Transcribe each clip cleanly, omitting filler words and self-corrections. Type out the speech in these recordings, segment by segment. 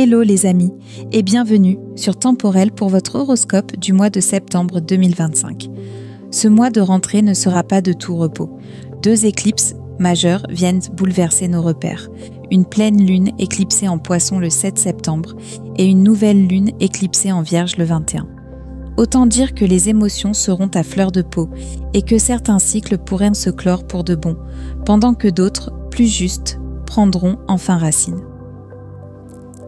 Hello les amis et bienvenue sur Temporel pour votre horoscope du mois de septembre 2025. Ce mois de rentrée ne sera pas de tout repos. 2 éclipses majeures viennent bouleverser nos repères. Une pleine lune éclipsée en Poisson le 7 septembre et une nouvelle lune éclipsée en Vierge le 21. Autant dire que les émotions seront à fleur de peau et que certains cycles pourraient se clore pour de bon, pendant que d'autres, plus justes, prendront enfin racine.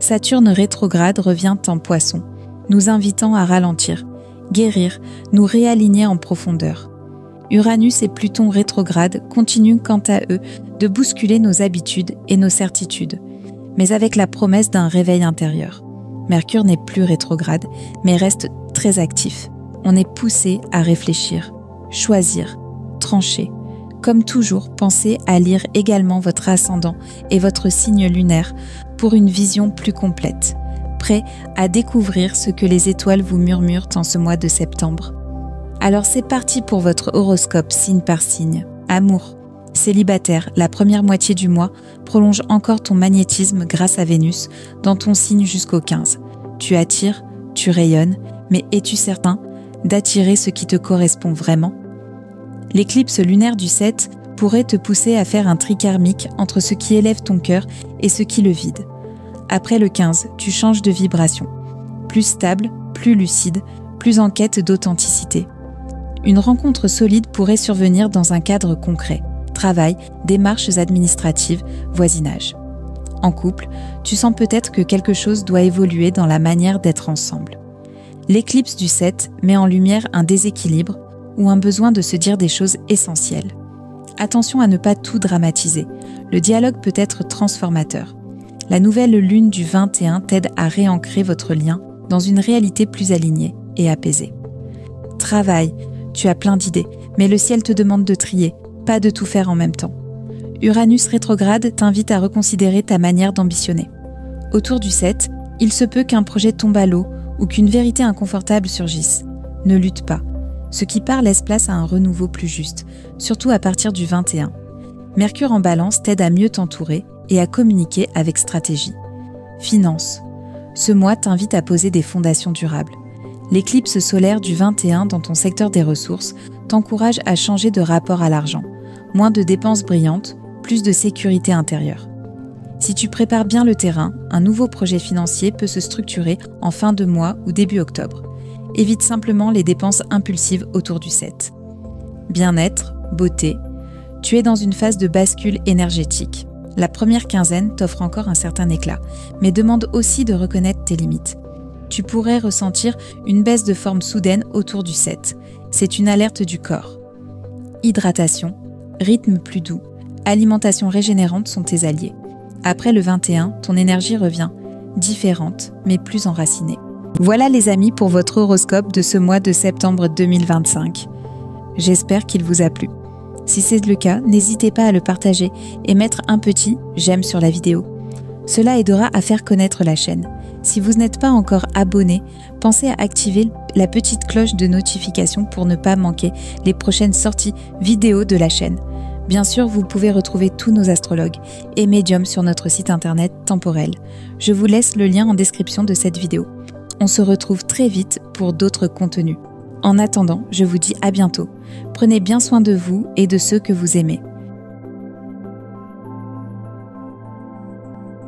Saturne rétrograde revient en Poisson, nous invitant à ralentir, guérir, nous réaligner en profondeur. Uranus et Pluton rétrograde continuent quant à eux de bousculer nos habitudes et nos certitudes, mais avec la promesse d'un réveil intérieur. Mercure n'est plus rétrograde, mais reste très actif. On est poussé à réfléchir, choisir, trancher. Comme toujours, pensez à lire également votre ascendant et votre signe lunaire pour une vision plus complète, prêt à découvrir ce que les étoiles vous murmurent en ce mois de septembre. Alors c'est parti pour votre horoscope signe par signe. Amour. Célibataire, la première moitié du mois prolonge encore ton magnétisme grâce à Vénus dans ton signe jusqu'au 15. Tu attires, tu rayonnes, mais es-tu certain d'attirer ce qui te correspond vraiment ? L'éclipse lunaire du 7 pourrait te pousser à faire un tri karmique entre ce qui élève ton cœur et ce qui le vide. Après le 15, tu changes de vibration. Plus stable, plus lucide, plus en quête d'authenticité. Une rencontre solide pourrait survenir dans un cadre concret. Travail, démarches administratives, voisinage. En couple, tu sens peut-être que quelque chose doit évoluer dans la manière d'être ensemble. L'éclipse du 7 met en lumière un déséquilibre ou un besoin de se dire des choses essentielles. Attention à ne pas tout dramatiser. Le dialogue peut être transformateur. La nouvelle lune du 21 t'aide à réancrer votre lien dans une réalité plus alignée et apaisée. Travail, tu as plein d'idées, mais le ciel te demande de trier, pas de tout faire en même temps. Uranus rétrograde t'invite à reconsidérer ta manière d'ambitionner. Autour du 7, il se peut qu'un projet tombe à l'eau ou qu'une vérité inconfortable surgisse. Ne lutte pas. Ce qui part laisse place à un renouveau plus juste, surtout à partir du 21. Mercure en Balance t'aide à mieux t'entourer et à communiquer avec stratégie. Finances. Ce mois t'invite à poser des fondations durables. L'éclipse solaire du 21 dans ton secteur des ressources t'encourage à changer de rapport à l'argent. Moins de dépenses brillantes, plus de sécurité intérieure. Si tu prépares bien le terrain, un nouveau projet financier peut se structurer en fin de mois ou début octobre. Évite simplement les dépenses impulsives autour du 7. Bien-être, beauté. Tu es dans une phase de bascule énergétique. La première quinzaine t'offre encore un certain éclat, mais demande aussi de reconnaître tes limites. Tu pourrais ressentir une baisse de forme soudaine autour du 7. C'est une alerte du corps. Hydratation, rythme plus doux, alimentation régénérante sont tes alliés. Après le 21, ton énergie revient, différente, mais plus enracinée. Voilà les amis pour votre horoscope de ce mois de septembre 2025. J'espère qu'il vous a plu. Si c'est le cas, n'hésitez pas à le partager et mettre un petit « j'aime » sur la vidéo. Cela aidera à faire connaître la chaîne. Si vous n'êtes pas encore abonné, pensez à activer la petite cloche de notification pour ne pas manquer les prochaines sorties vidéo de la chaîne. Bien sûr, vous pouvez retrouver tous nos astrologues et médiums sur notre site internet Temporel. Je vous laisse le lien en description de cette vidéo. On se retrouve très vite pour d'autres contenus. En attendant, je vous dis à bientôt. Prenez bien soin de vous et de ceux que vous aimez.